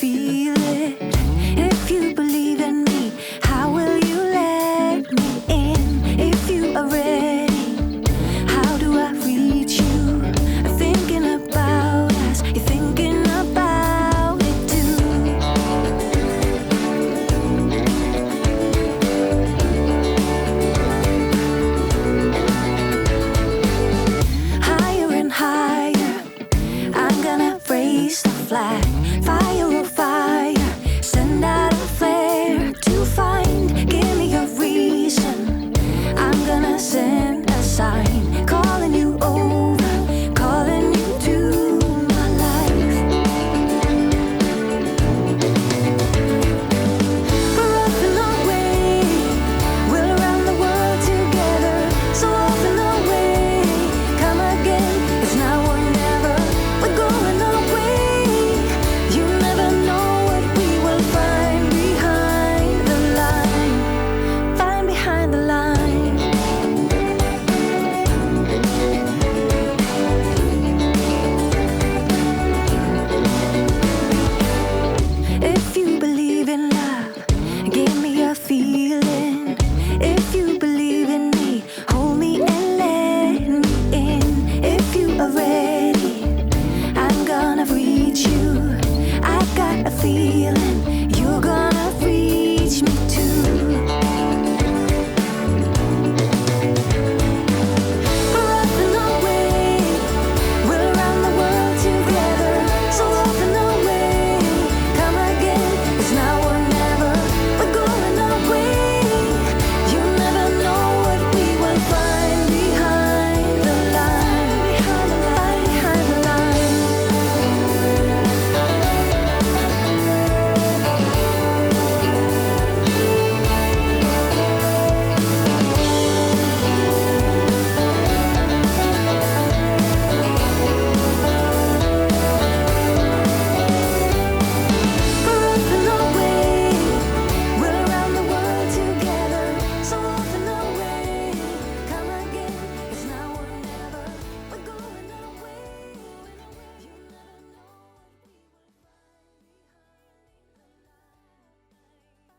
feel it. If you believe in me, how will you let me in? If you are ready, how do I reach you? I'm thinking about us, you're thinking about it too. Higher and higher, I'm gonna raise the flag.